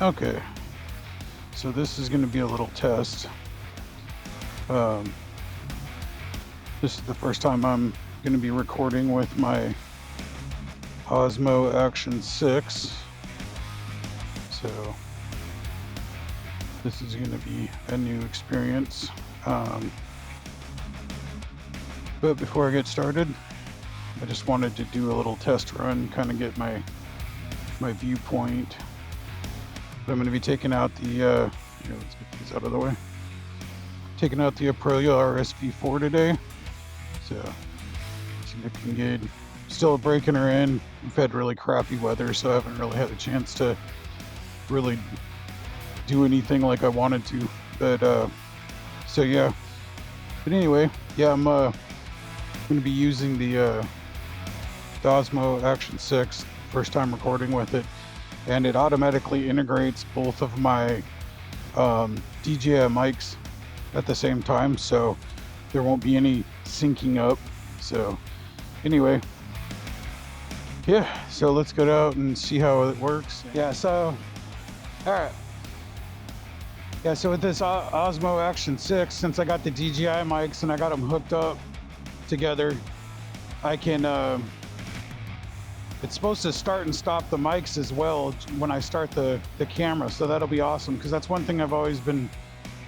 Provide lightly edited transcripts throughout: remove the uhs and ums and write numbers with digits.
Okay, so this is going to be a little test. This is the first time I'm going to be recording with my Osmo Action 6. So this is going to be a new experience. But before I get started, I just wanted to do a little test run, kind of get my viewpoint. But I'm going to be taking out the, let's get these out of the way. Taking out the Aprilia RSV4 today. So, see if I can get, still breaking her in. We've had really crappy weather, so I haven't really had a chance to really do anything like I wanted to. But, so yeah. But anyway, yeah, I'm going to be using the Osmo Action 6, first time recording with it. And it automatically integrates both of my DJI mics at the same time, so there won't be any syncing up. So anyway, yeah, so let's go out and see how it works. Yeah, so all right. Yeah, so with this Osmo Action 6, since I got the DJI mics and I got them hooked up together, I can it's supposed to start and stop the mics as well when I start the camera, so that'll be awesome, because that's one thing I've always been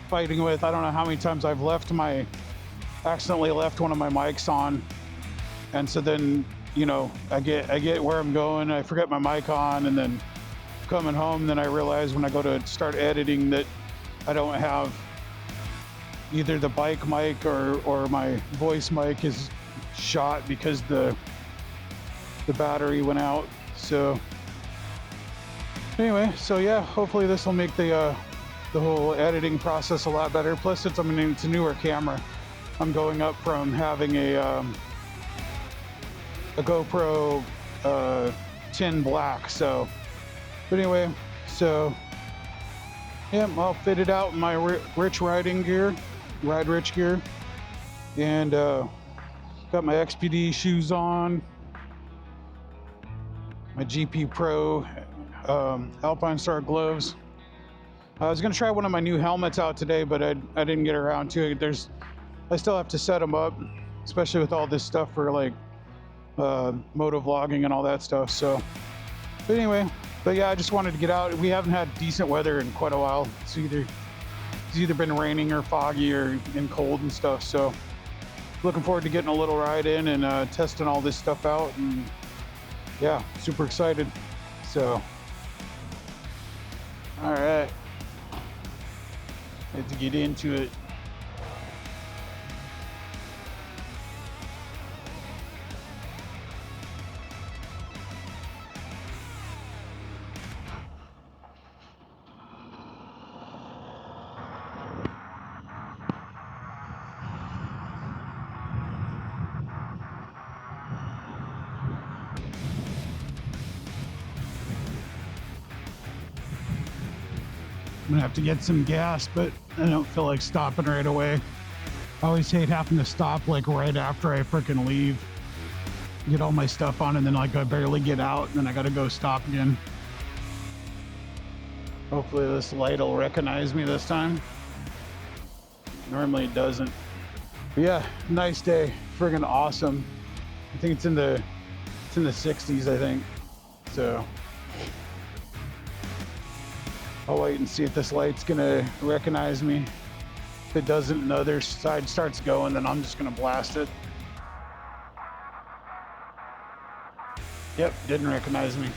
fighting with. I don't know how many times I've accidentally left one of my mics on, and so then, you know, I get where I'm going, I forget my mic on, and then coming home, then I realize when I go to start editing that I don't have either the bike mic or my voice mic is shot because the battery went out. So anyway, so yeah, hopefully this will make the whole editing process a lot better. Plus it's a newer camera. I'm going up from having a GoPro 10 black. So but anyway, so yeah, I'll fit it out in my rich riding gear, ride rich gear, and got my XPD shoes on, my GP Pro Alpine Star gloves. I was gonna try one of my new helmets out today, but I didn't get around to it. I still have to set them up, especially with all this stuff for like moto vlogging and all that stuff. So, but anyway, but yeah, I just wanted to get out. We haven't had decent weather in quite a while. It's either been raining or foggy or and cold and stuff. So, looking forward to getting a little ride in and testing all this stuff out. And yeah, super excited. So, all right, let's get into it. I'm gonna have to get some gas, but I don't feel like stopping right away. I always hate having to stop like right after I freaking leave, get all my stuff on, and then like I barely get out, and then I gotta go stop again. Hopefully this light will recognize me this time. Normally it doesn't. But yeah, nice day, friggin' awesome. I think it's in the 60s, I think. So I'll wait and see if this light's gonna recognize me. If it doesn't and the other side starts going, then I'm just gonna blast it. Yep, didn't recognize me.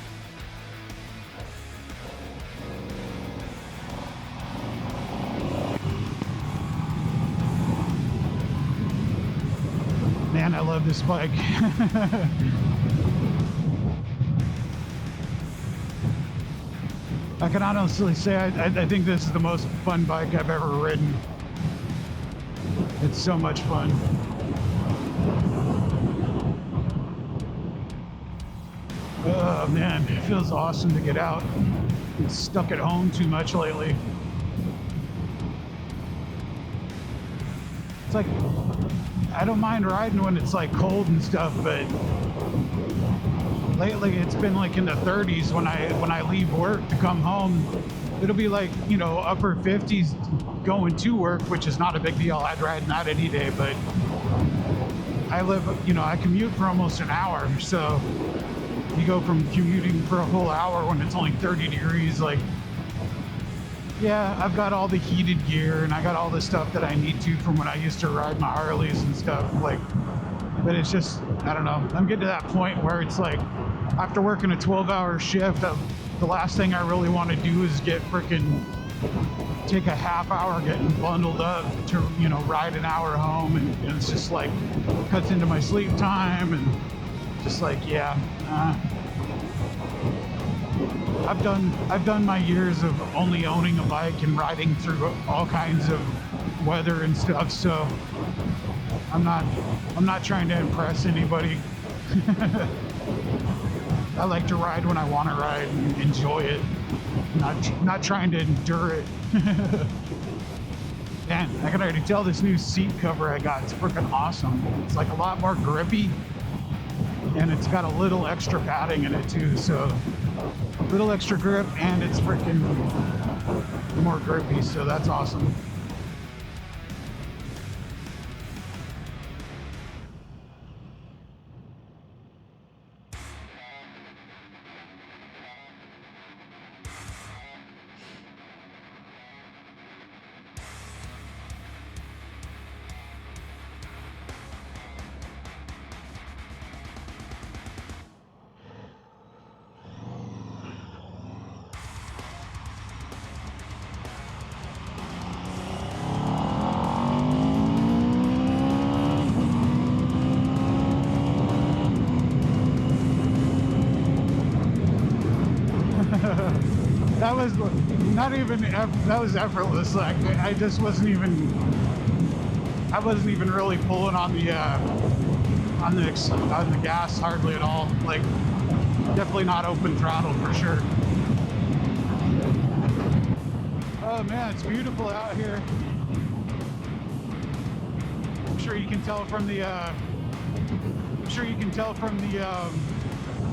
Man, I love this bike. I can honestly say I think this is the most fun bike I've ever ridden. It's so much fun. Oh man, it feels awesome to get out. Been stuck at home too much lately. It's like, I don't mind riding when it's like cold and stuff, but lately it's been like in the 30s when I leave work to come home, it'll be like, you know, upper 50s going to work, which is not a big deal. I'd ride in that any day, but I live, you know, I commute for almost an hour, so you go from commuting for a whole hour when it's only 30 degrees, like, yeah, I've got all the heated gear and I got all the stuff that I need to from when I used to ride my Harleys and stuff, like, but it's just, I don't know, I'm getting to that point where it's like, after working a 12-hour shift, the last thing I really want to do is get freaking, take a half hour getting bundled up to, you know, ride an hour home, and it's just like, cuts into my sleep time, and just like, yeah, I've done my years of only owning a bike and riding through all kinds of weather and stuff, so I'm not trying to impress anybody. I like to ride when I want to ride and enjoy it, not trying to endure it. Man, I can already tell this new seat cover I got, it's freaking awesome. It's like a lot more grippy, and it's got a little extra padding in it too, so a little extra grip, and it's freaking more grippy, so that's awesome. That was not even, that was effortless. Like, I just wasn't even, I wasn't even really pulling on the gas hardly at all. Like, definitely not open throttle for sure. Oh man, it's beautiful out here. I'm sure you can tell from the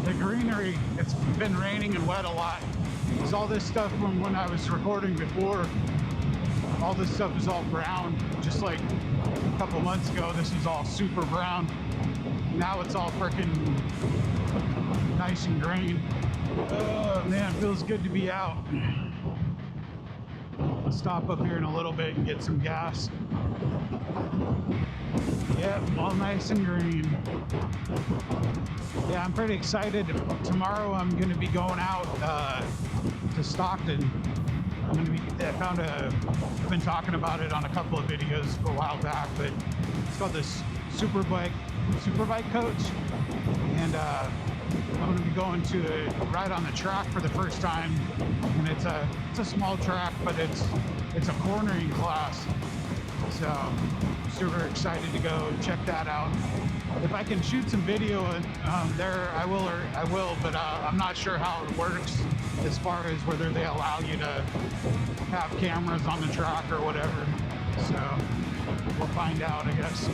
the greenery. It's been raining and wet a lot. Because all this stuff from when I was recording before, all this stuff is all brown. Just like a couple months ago, this was all super brown. Now it's all freaking nice and green. Oh man, it feels good to be out. I'll stop up here in a little bit and get some gas. Yep, all nice and green. Yeah, I'm pretty excited. Tomorrow I'm going to be going out to Stockton. I'm going to be, I've been talking about it on a couple of videos a while back, but it's called this Superbike coach. And I'm going to be going to ride on the track for the first time. And it's a small track, but it's a cornering class. So I'm super excited to go check that out. If I can shoot some video there, I will, but I'm not sure how it works as far as whether they allow you to have cameras on the track or whatever. So we'll find out, I guess.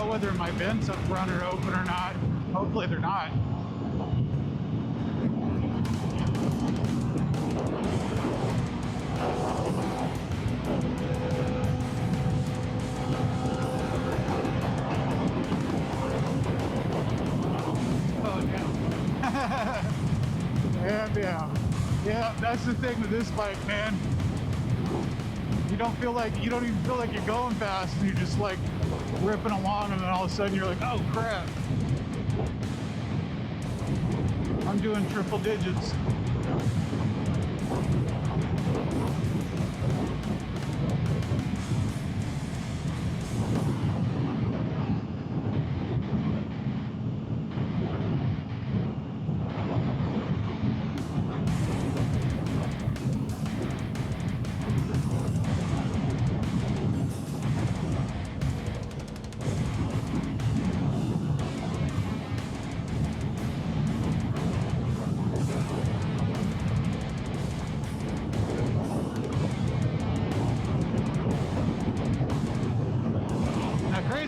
Whether my vents up front are open or not. Hopefully they're not. Oh yeah. Yeah, that's the thing with this bike, man. You don't even feel like you're going fast, and you're just like ripping along, and then all of a sudden you're like, oh crap, I'm doing triple digits.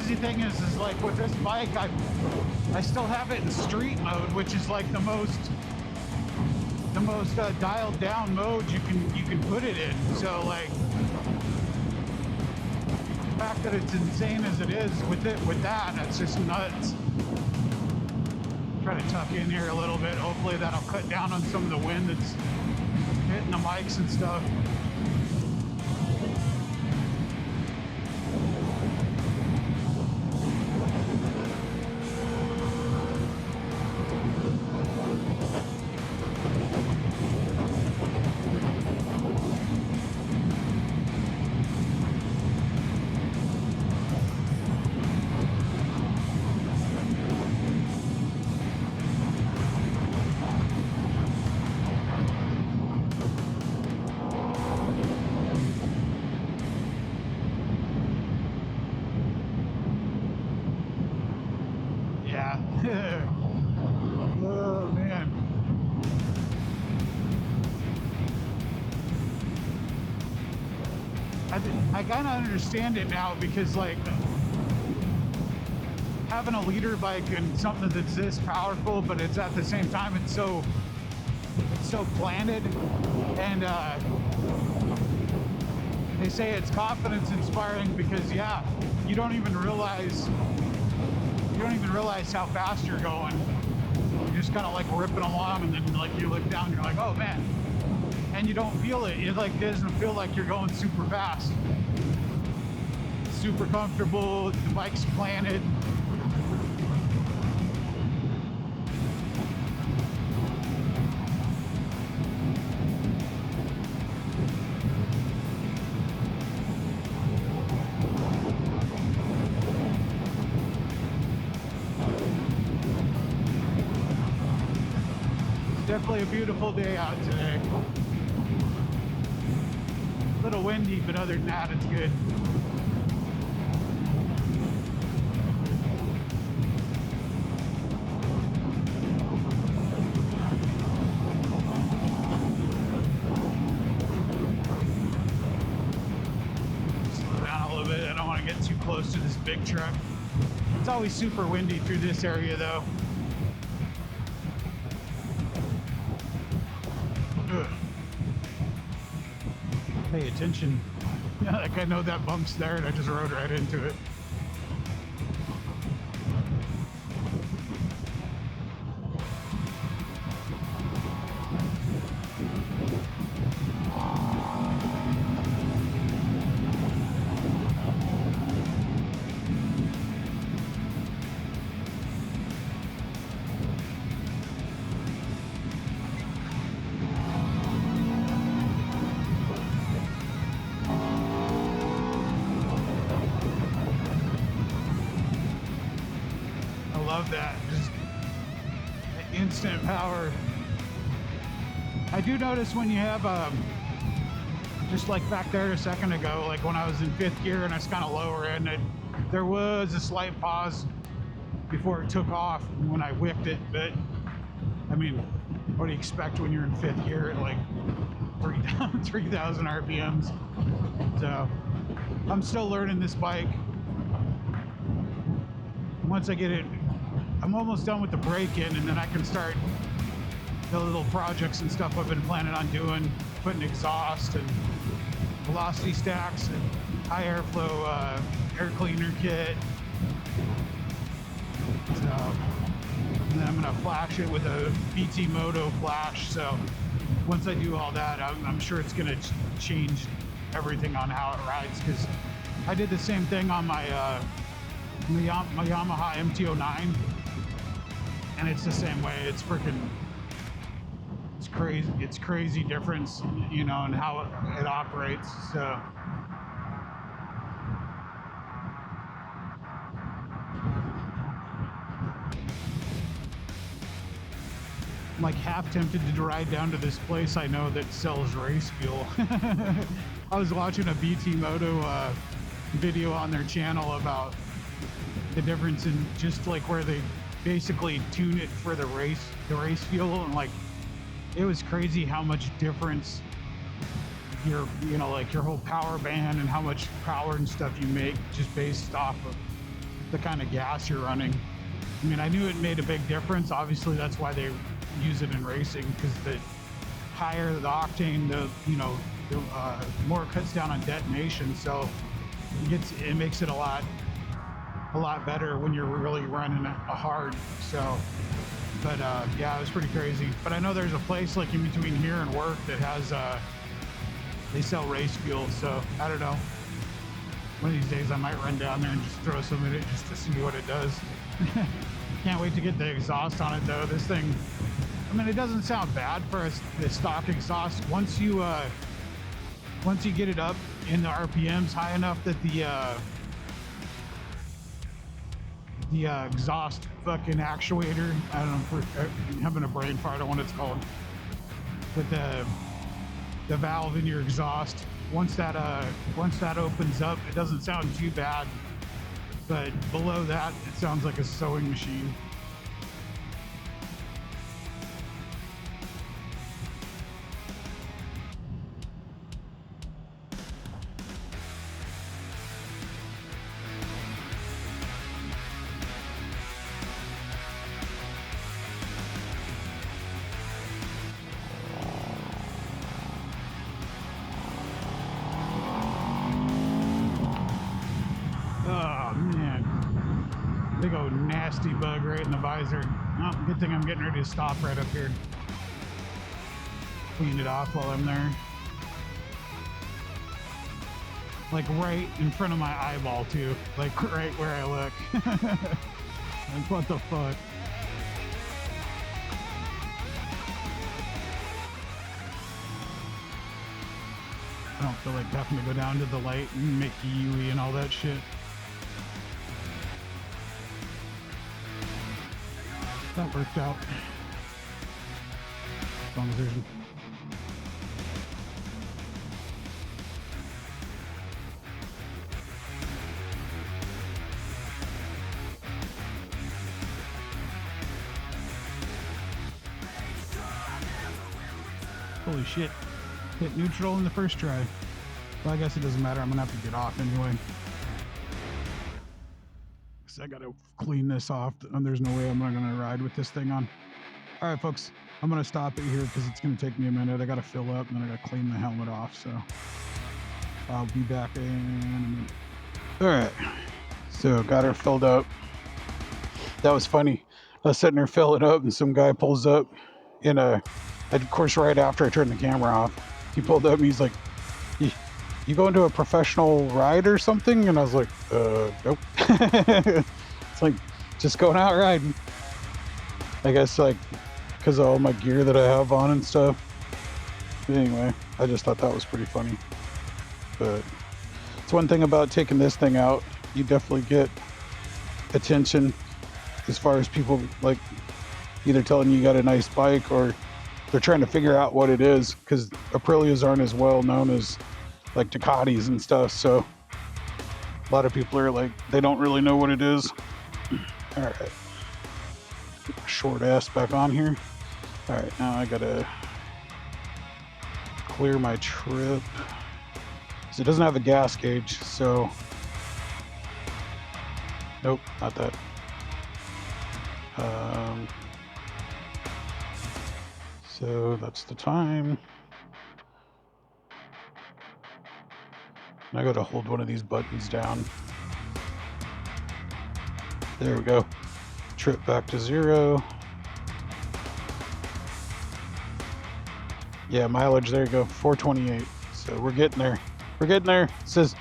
crazy thing is like with this bike, I still have it in street mode, which is like the most dialed down mode you can put it in. So like the fact that it's insane as it is with that, it's just nuts. Try to tuck in here a little bit. Hopefully that'll cut down on some of the wind that's hitting the mics and stuff. Oh man. I kind of understand it now, because like having a leader bike and something that's this powerful, but it's at the same time it's so planted, and they say it's confidence inspiring because you don't even realize how fast you're going. You're just kind of like ripping along, and then like you look down, you're like, oh man, and you don't feel it. It like doesn't feel like you're going super fast. Super comfortable. The bike's planted. Definitely a beautiful day out today. A little windy, but other than that, it's good. Slow down a little bit. I don't want to get too close to this big truck. It's always super windy through this area though. Pay attention. Yeah, like I know that bump's there and I just rode right into it. Love that, just instant power. I do notice when you have just like back there a second ago, like when I was in 5th gear and I was kind of lower in it, there was a slight pause before it took off when I whipped it. But I mean, what do you expect when you're in 5th gear at like 3,000 RPMs? So I'm still learning this bike. Once I get it, I'm almost done with the break-in, and then I can start the little projects and stuff I've been planning on doing, putting exhaust and velocity stacks and high airflow air cleaner kit. So, and then I'm gonna flash it with a BT Moto flash. So once I do all that, I'm sure it's gonna change everything on how it rides, because I did the same thing on my Yamaha MT-09, and it's the same way. It's freaking, it's crazy. It's crazy difference, you know, in how it operates. So I'm like half tempted to ride down to this place I know that sells race fuel. I was watching a BT Moto video on their channel about the difference in just like where they basically tune it for the race fuel, and like it was crazy how much difference your whole power band and how much power and stuff you make just based off of the kind of gas you're running. I mean, I knew it made a big difference. Obviously, that's why they use it in racing, because the higher the octane, the more it cuts down on detonation. So it makes it a lot better when you're really running a hard. So, but yeah, it was pretty crazy. But I know there's a place like in between here and work that has they sell race fuel. So I don't know. One of these days I might run down there and just throw some in it just to see what it does. Can't wait to get the exhaust on it though. This thing, I mean, it doesn't sound bad for the stock exhaust. Once you get it up in the RPMs high enough that the exhaust fucking actuator, I don't know, I'm having a brain fart on what it's called, but the valve in your exhaust, once that opens up, it doesn't sound too bad, but below that it sounds like a sewing machine. Big old nasty bug right in the visor. Oh, good thing I'm getting ready to stop right up here. Clean it off while I'm there. Like right in front of my eyeball too. Like right where I look. Like what the fuck? I don't feel like having to go down to the light and make UE and all that shit. That worked out. As long as there's... Holy shit. Hit neutral in the first try. Well, I guess it doesn't matter. I'm gonna have to get off anyway. I gotta clean this off, and there's no way I'm not gonna ride with this thing on. All right, folks, I'm gonna stop it here because it's gonna take me a minute. I gotta fill up, and then I gotta clean the helmet off. So I'll be back in a minute. All right, so got her filled up. That was funny. I was sitting there filling up, and some guy pulls up in a, of course, right after I turned the camera off. He pulled up, and he's like, "You going to a professional ride or something?" And I was like, nope. It's like, just going out riding. I guess like, because of all my gear that I have on and stuff. But anyway, I just thought that was pretty funny. But it's one thing about taking this thing out, you definitely get attention as far as people like either telling you got a nice bike or they're trying to figure out what it is, because Aprilias aren't as well known as like Ducatis and stuff, so a lot of people are like, they don't really know what it is. All right, get my short ass back on here. All right, now I gotta clear my trip. So it doesn't have a gas gauge, so nope, not that. So that's the time. I gotta hold one of these buttons down. There we go. Trip back to 0. Yeah, mileage, there you go, 428. So we're getting there. We're getting there. It says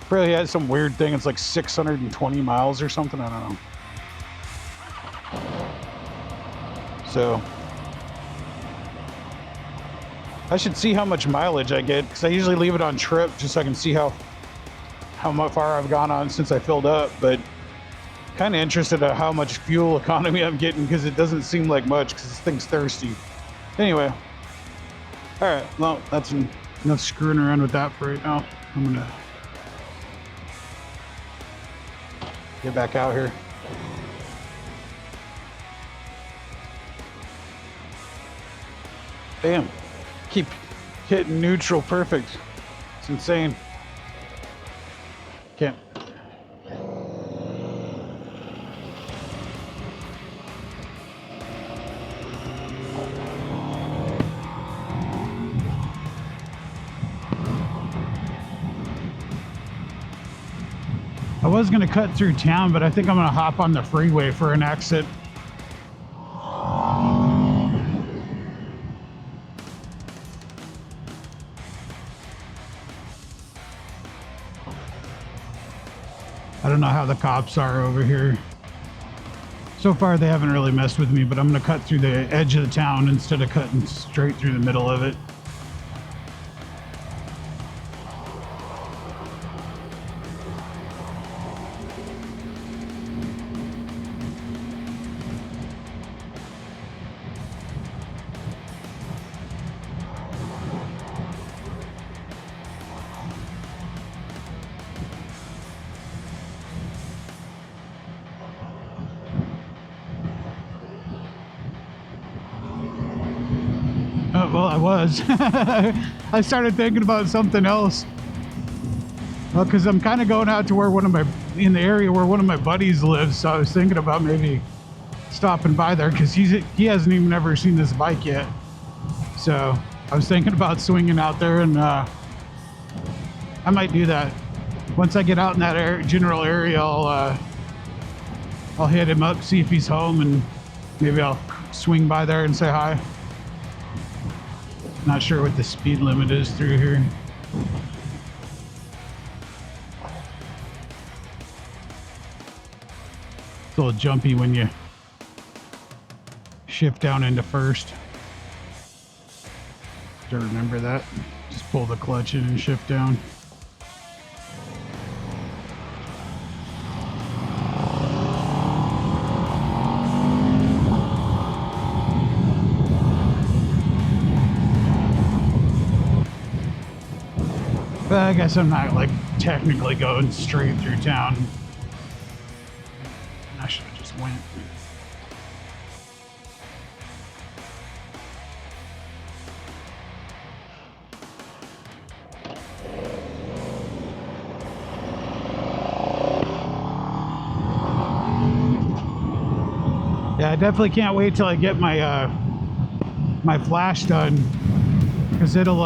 probably has some weird thing. It's like 620 miles or something. I don't know. So I should see how much mileage I get, because I usually leave it on trip just so I can see how far I've gone on since I filled up. But kind of interested in how much fuel economy I'm getting, because it doesn't seem like much because this thing's thirsty. Anyway, all right, well, that's enough screwing around with that for right now. I'm gonna get back out here. Bam. Keep hitting neutral perfect. It's insane. Can't. I was gonna cut through town, but I think I'm gonna hop on the freeway for an exit. I don't know how the cops are over here. So far, they haven't really messed with me, but I'm gonna cut through the edge of the town instead of cutting straight through the middle of it. Oh, well, I was. I started thinking about something else. Well, because I'm kind of going out to where in the area where one of my buddies lives, so I was thinking about maybe stopping by there because he hasn't even ever seen this bike yet. So I was thinking about swinging out there, and I might do that. Once I get out in that general area, I'll hit him up, see if he's home, and maybe I'll swing by there and say hi. Not sure what the speed limit is through here. It's a little jumpy when you shift down into first. Do you remember that? Just pull the clutch in and shift down. But I guess I'm not like technically going straight through town. I should have just went. Yeah, I definitely can't wait till I get my my flash done, because it'll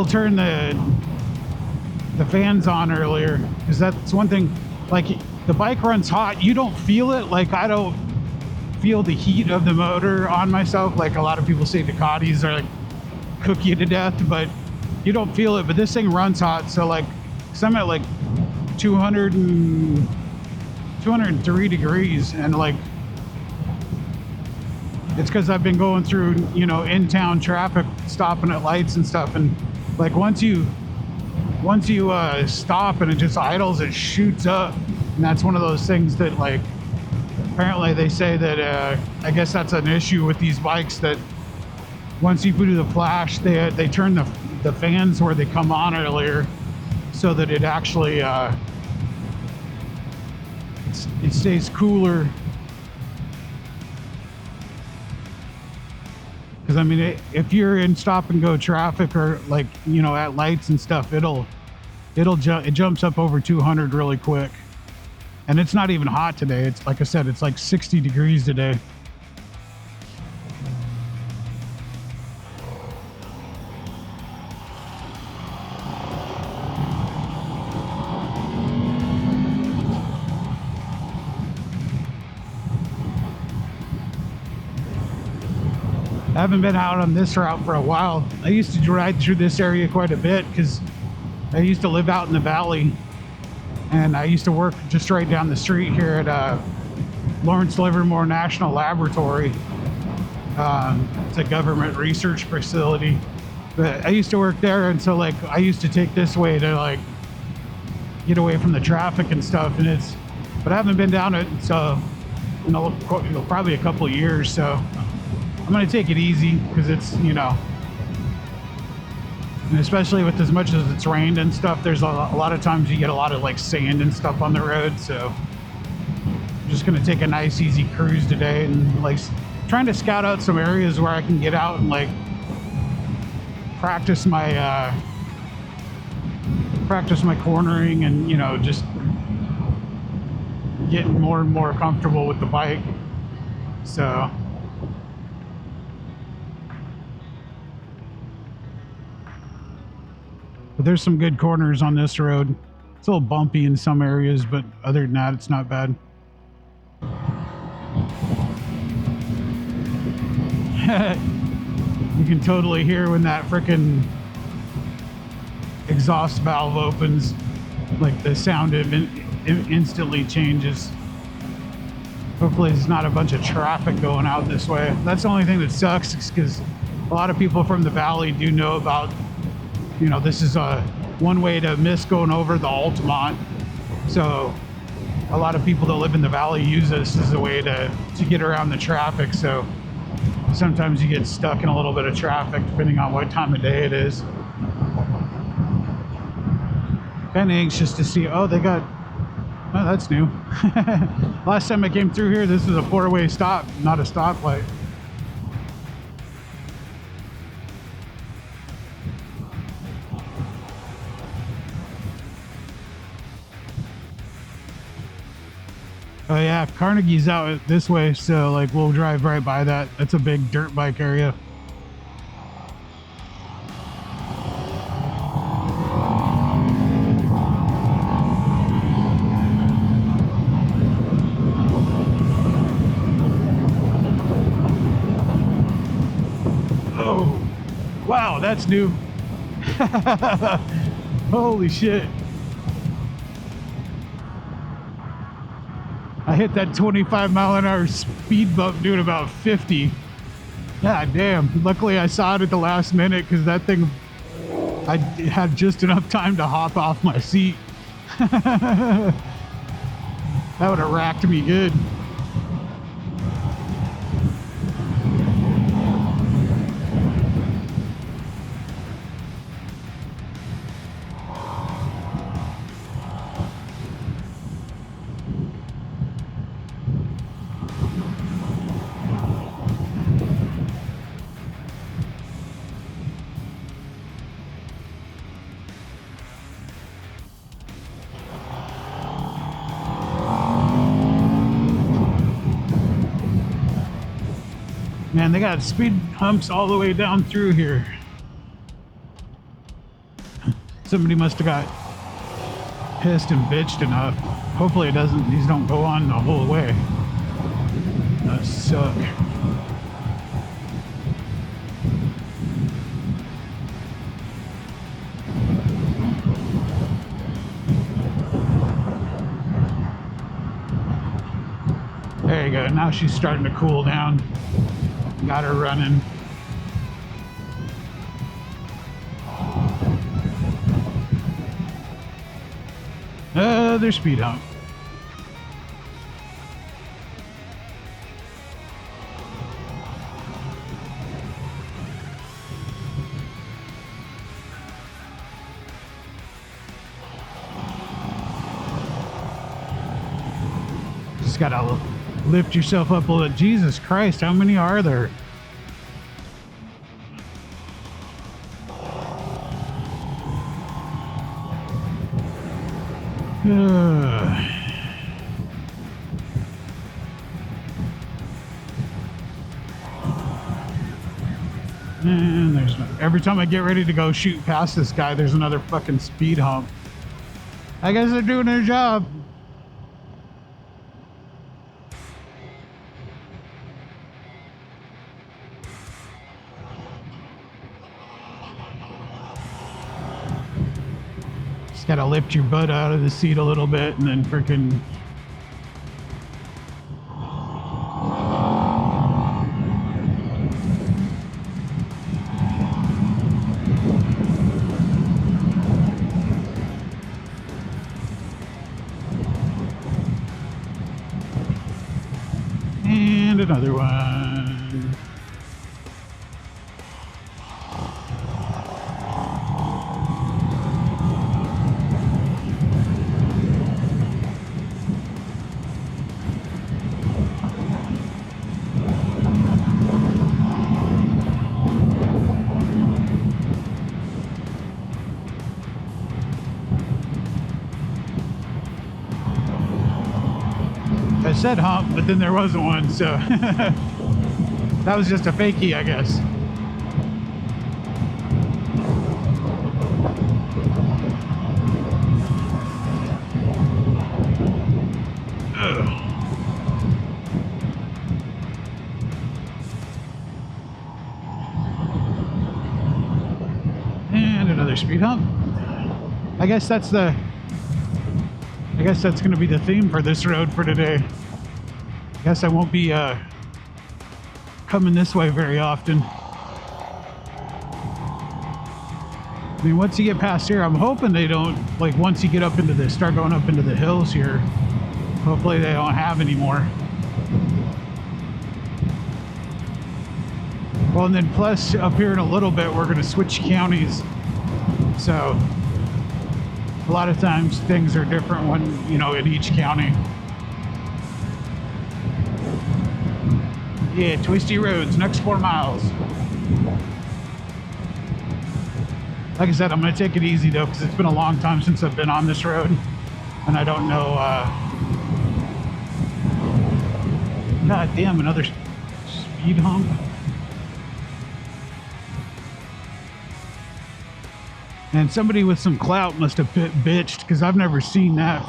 turn the fans on earlier, because that's one thing. Like, the bike runs hot, you don't feel it. Like, I don't feel the heat of the motor on myself. Like a lot of people say Ducatis are like cook you to death, but you don't feel it. But this thing runs hot, so like, cause I'm at like 203 degrees, and like, it's because I've been going through, you know, in-town traffic, stopping at lights and stuff, and like once you stop and it just idles, it shoots up. And that's one of those things that, like, apparently they say that I guess that's an issue with these bikes, that once you do the flash, they turn the fans where they come on earlier, so that it actually it stays cooler. Because I mean, if you're in stop and go traffic, or like, you know, at lights and stuff, it jumps up over 200 really quick. And it's not even hot today. It's like I said, it's like 60 degrees today. I haven't been out on this route for a while. I used to ride through this area quite a bit because I used to live out in the valley, and I used to work just right down the street here at Lawrence Livermore National Laboratory. It's a government research facility, but I used to work there, and so like I used to take this way to like get away from the traffic and stuff. And but I haven't been down it, so you know, probably a couple of years. So I'm gonna take it easy, because it's, you know, and especially with as much as it's rained and stuff, there's a lot of times you get a lot of like sand and stuff on the road. So I'm just gonna take a nice easy cruise today, and like trying to scout out some areas where I can get out and like practice my cornering, and, you know, just getting more and more comfortable with the bike. So but there's some good corners on this road. It's a little bumpy in some areas, but other than that, it's not bad. You can totally hear when that frickin' exhaust valve opens, like the sound instantly changes. Hopefully there's not a bunch of traffic going out this way. That's the only thing that sucks, because a lot of people from the valley do know about, you know, this is one way to miss going over the Altamont. So a lot of people that live in the valley use this as a way to get around the traffic. So sometimes you get stuck in a little bit of traffic depending on what time of day it is. Kind of anxious to see, oh, they got, oh, that's new. Last time I came through here, this was a four-way stop, not a stoplight. Oh yeah, Carnegie's out this way, so like we'll drive right by that. That's a big dirt bike area. Oh, wow, that's new. Holy shit. I hit that 25-mile-an-hour speed bump doing about 50. God damn. Luckily I saw it at the last minute, because that thing, I had just enough time to hop off my seat. That would have racked me good. Man, they got speed humps all the way down through here. Somebody must have got pissed and bitched enough. Hopefully it doesn't, these don't go on the whole way. That suck. There you go, now she's starting to cool down. Got her running. There's speed hump. Just gotta lift yourself up a little. Jesus Christ, how many are there? And there's no, every time I get ready to go shoot past this guy, there's another fucking speed hump. I guess they're doing their job. Just gotta lift your butt out of the seat a little bit and then freaking. And another one. I said hump, but then there wasn't one, so that was just a fakie, I guess. another speed hump. I guess that's going to be the theme for this road for today. I guess I won't be coming this way very often. I mean, once you get past here, I'm hoping they don't, like, once you get up into this, start going up into the hills here, hopefully they don't have any more. Well, and then plus up here in a little bit, we're going to switch counties. So a lot of times things are different when, you know, in each county. Yeah, twisty roads, next 4 miles. Like I said, I'm going to take it easy though, because it's been a long time since I've been on this road. And I don't know, God damn, another speed hump. And somebody with some clout must have bitched, because I've never seen that.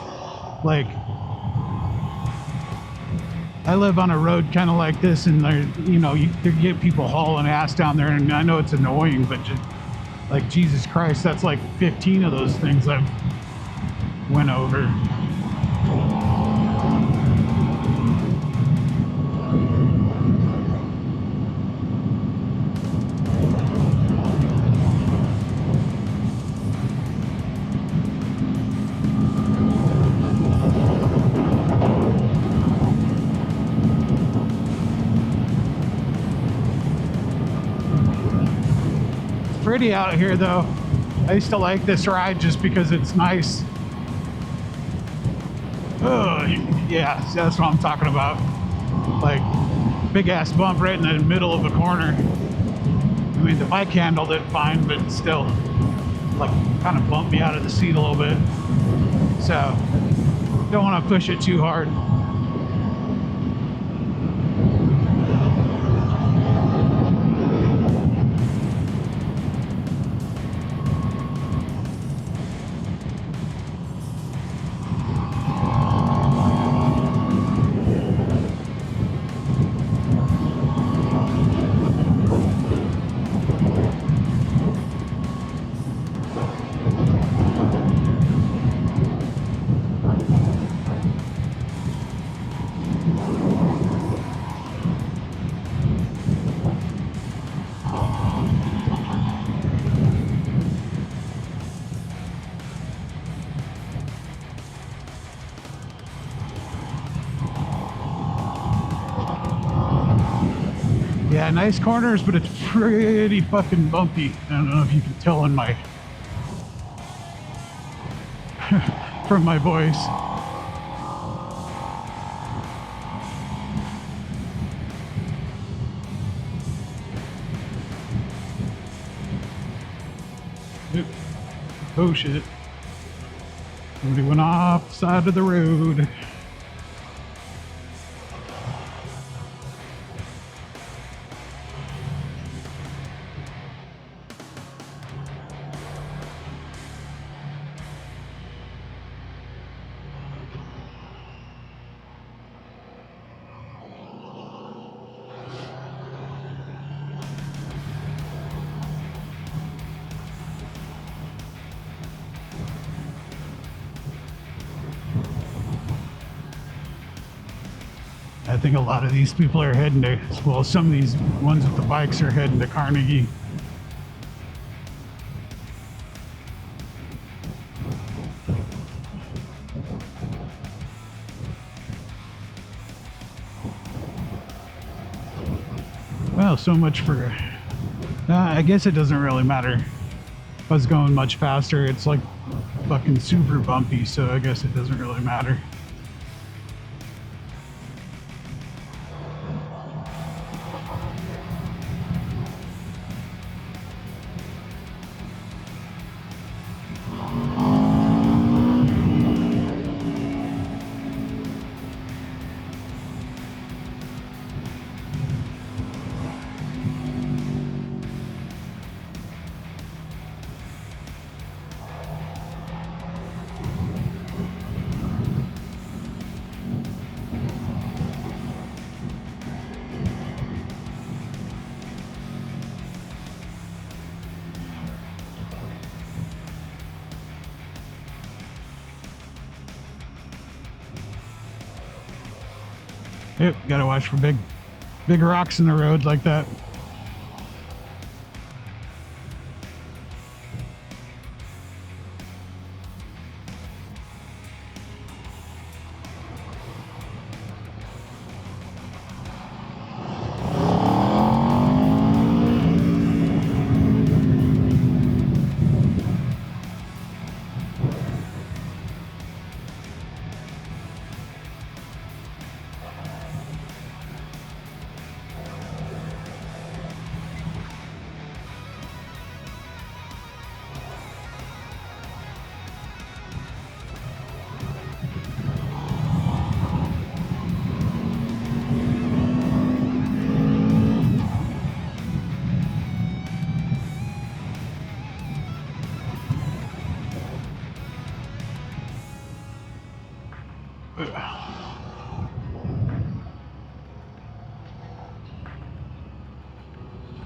Like, I live on a road kind of like this, and there, you know, you get people hauling ass down there, and I know it's annoying, but just, like, Jesus Christ, that's like 15 of those things I've went over. Pretty out here though. I used to like this ride just because it's nice. Oh yeah, that's what I'm talking about. Like, big ass bump right in the middle of a corner. I mean, the bike handled it fine, but still, like, kind of bumped me out of the seat a little bit. So don't want to push it too hard. Yeah, nice corners, but it's pretty fucking bumpy. I don't know if you can tell in my from my voice. Oop. Oh shit. Somebody went off the side of the road. I think a lot of these people are heading to, well, some of these ones with the bikes are heading to Carnegie. Well, so much for, I guess it doesn't really matter. If I was going much faster, it's like fucking super bumpy, so I guess it doesn't really matter. Yep, gotta watch for big rocks in the road like that.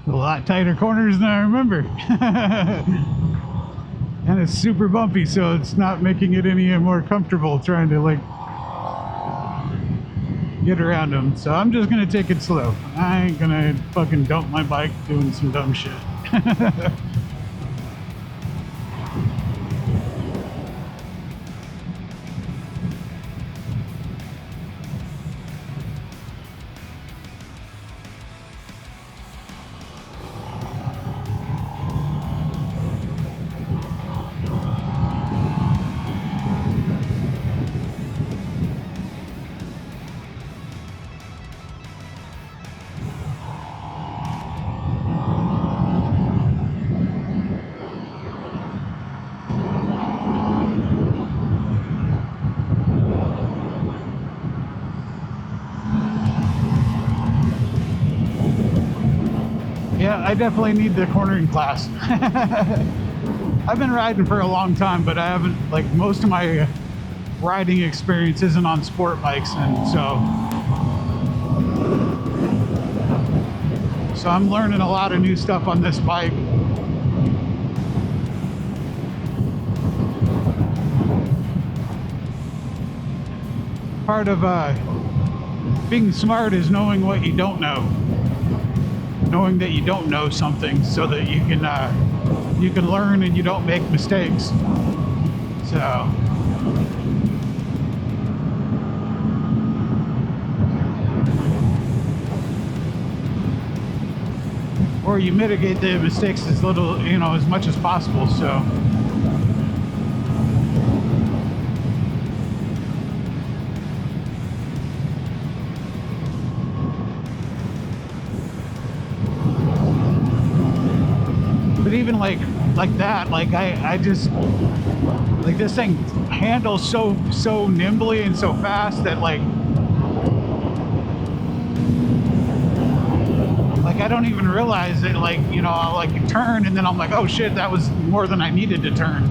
A lot tighter corners than I remember. And it's super bumpy, so it's not making it any more comfortable trying to like get around them. So I'm just gonna take it slow. I ain't gonna fucking dump my bike doing some dumb shit. Yeah, I definitely need the cornering class. I've been riding for a long time, but I haven't, like, most of my riding experience isn't on sport bikes, and so I'm learning a lot of new stuff on this bike. Part of being smart is knowing what you don't know. Knowing that you don't know something so that you can learn and you don't make mistakes. So or you mitigate the mistakes as little, as much as possible. So but even like that, like I just, like, this thing handles so nimbly and so fast that like I don't even realize it. Like, I'll like turn and then I'm like, oh shit, that was more than I needed to turn.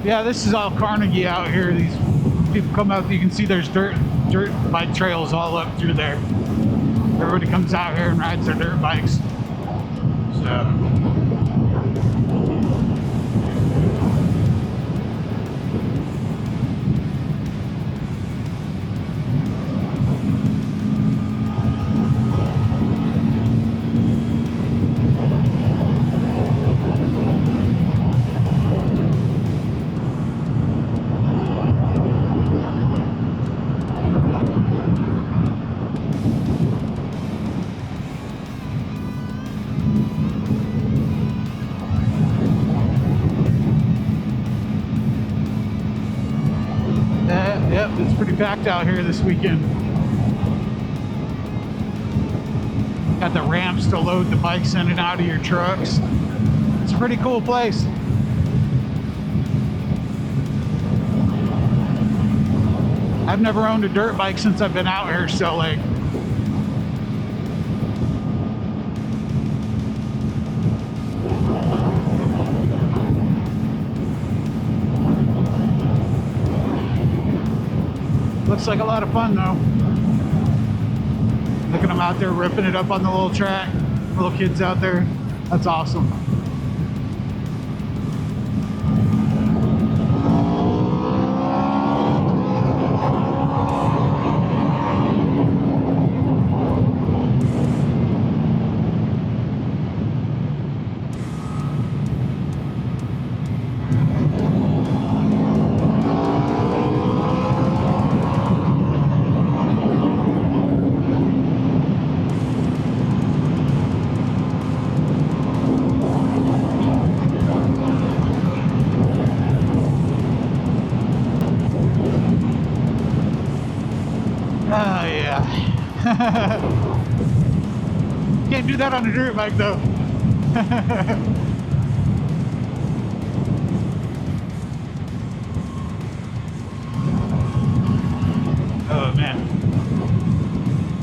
Yeah, this is all Carnegie out here. These people come out, you can see there's dirt bike trails all up through there. Everybody comes out here and rides their dirt bikes. So yep, it's pretty packed out here this weekend. Got the ramps to load the bikes in and out of your trucks. It's a pretty cool place. I've never owned a dirt bike since I've been out here, so like, looks like a lot of fun though. Look at them out there ripping it up on the little track. Little kids out there. That's awesome. Can't do that on a dirt bike though. Oh man.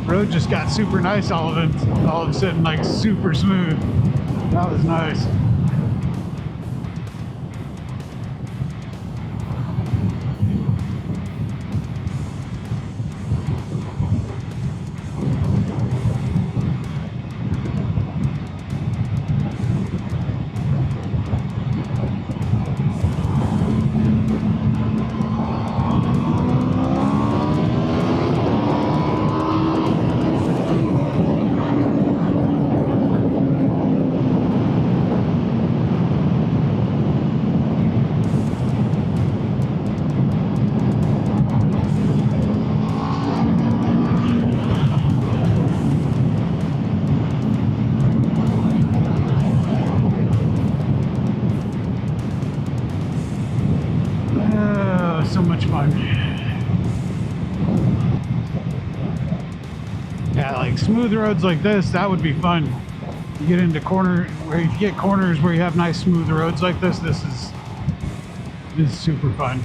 Road just got super nice all of a sudden, like super smooth. That was nice. So much fun. Yeah, like smooth roads like this, that would be fun. You get into if you get corners where you have nice smooth roads like this, this is super fun.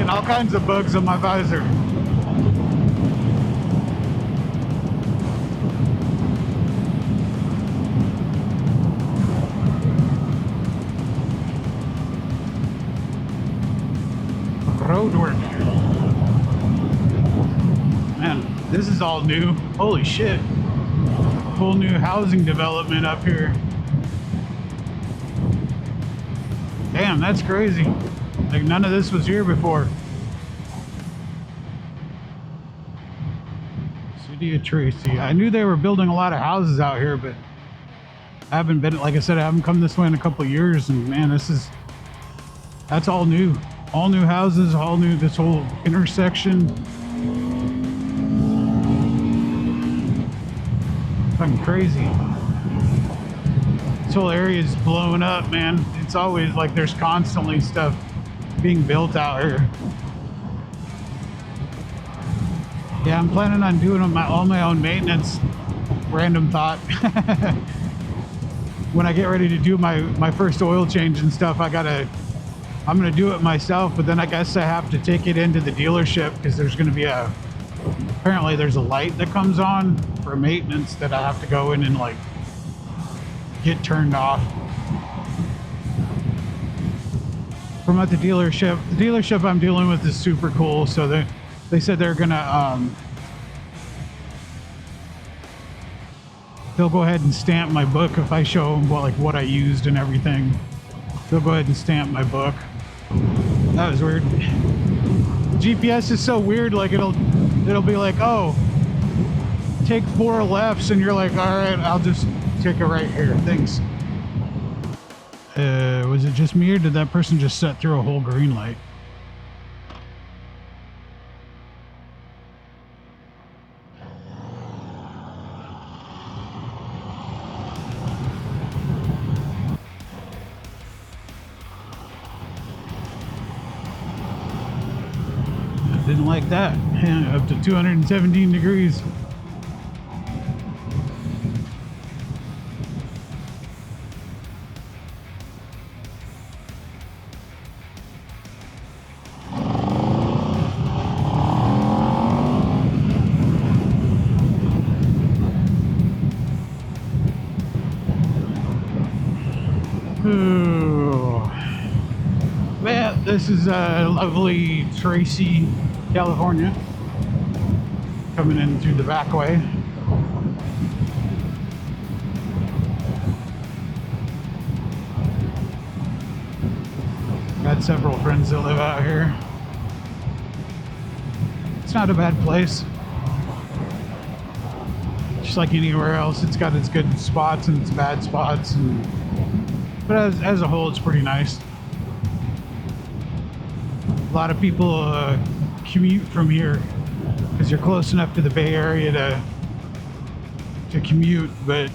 All kinds of bugs on my visor. Road work. Man, this is all new. Holy shit. Full new housing development up here. Damn, that's crazy. Like none of this was here before. City of Tracy. I knew they were building a lot of houses out here, but I haven't been, like I said, I haven't come this way in a couple of years, and man, that's all new. All new houses, all new, this whole intersection. Fucking crazy. This whole area is blowing up, man. It's always like there's constantly stuff being built out here. Yeah, I'm planning on doing all my own maintenance. Random thought. When I get ready to do my first oil change and stuff, I'm gonna do it myself, but then I guess I have to take it into the dealership because there's gonna be apparently there's a light that comes on for maintenance that I have to go in and like get turned off. From at the dealership. The dealership I'm dealing with is super cool, so they said they're gonna they'll go ahead and stamp my book if I show them what I used and everything. They'll go ahead and stamp my book. That was weird. GPS is so weird, like it'll be like, oh, take 4 lefts, and you're like, all right, I'll just take a right here. Thanks. Was it just me, or did that person just set through a whole green light? Didn't like that. Yeah, up to 217 degrees. This is lovely Tracy, California. Coming in through the back way. Got several friends that live out here. It's not a bad place. Just like anywhere else, it's got its good spots and its bad spots, but as a whole, it's pretty nice. A lot of people commute from here because you're close enough to the Bay Area to commute, but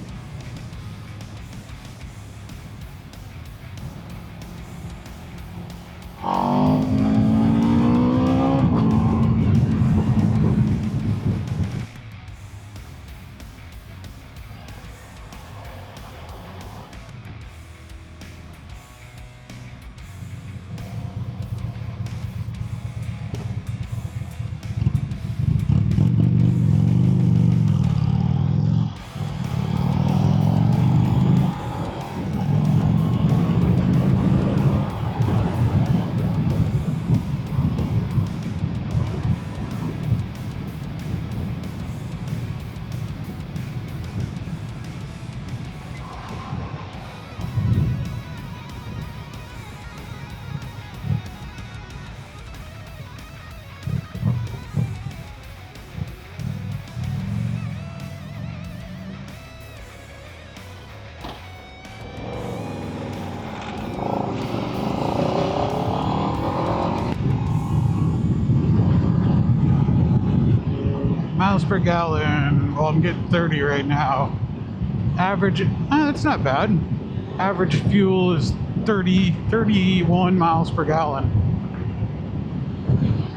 miles per gallon. Well, I'm getting 30 right now. Average, that's not bad. Average fuel is 31 miles per gallon.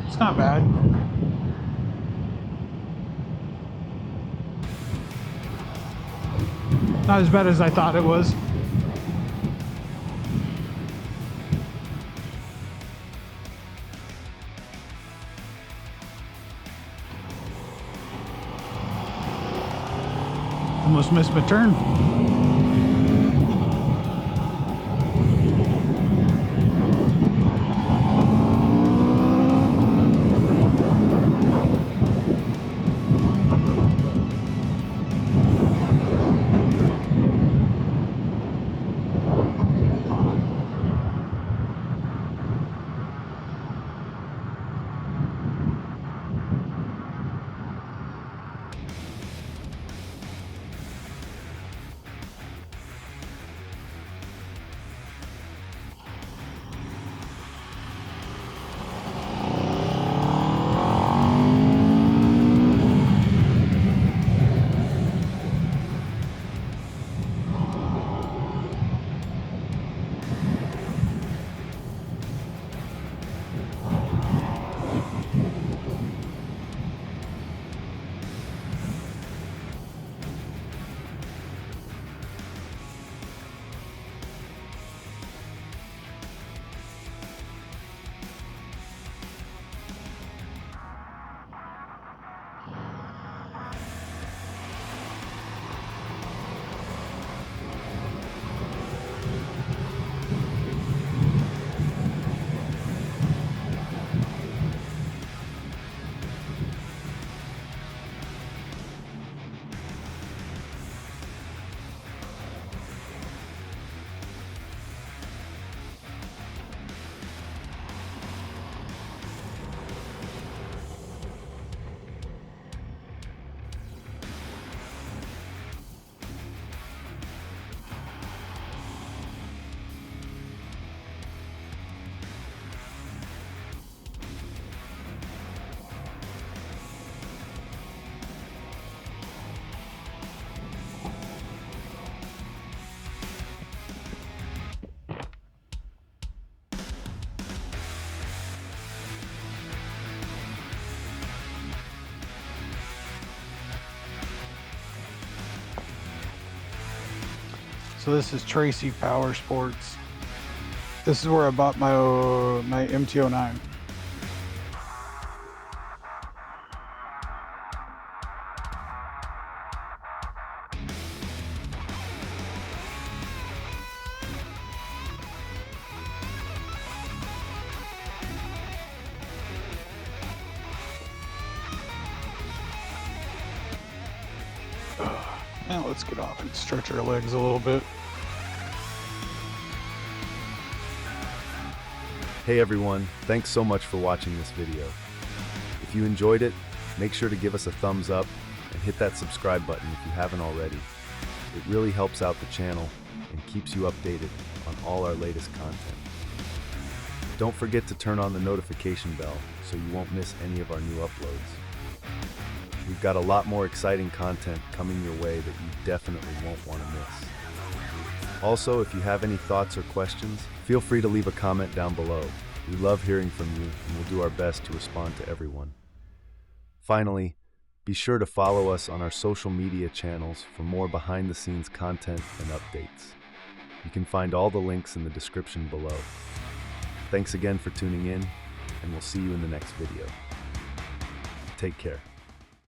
It's not bad. Not as bad as I thought it was. Almost missed my turn. So this is Tracy Power Sports. This is where I bought my MT-09. Now let's get off and stretch our legs a little bit. Hey everyone, thanks so much for watching this video. If you enjoyed it, make sure to give us a thumbs up and hit that subscribe button if you haven't already. It really helps out the channel and keeps you updated on all our latest content. Don't forget to turn on the notification bell so you won't miss any of our new uploads. We've got a lot more exciting content coming your way that you definitely won't want to miss. Also, if you have any thoughts or questions, feel free to leave a comment down below. We love hearing from you and we'll do our best to respond to everyone. Finally, be sure to follow us on our social media channels for more behind-the-scenes content and updates. You can find all the links in the description below. Thanks again for tuning in, and we'll see you in the next video. Take care.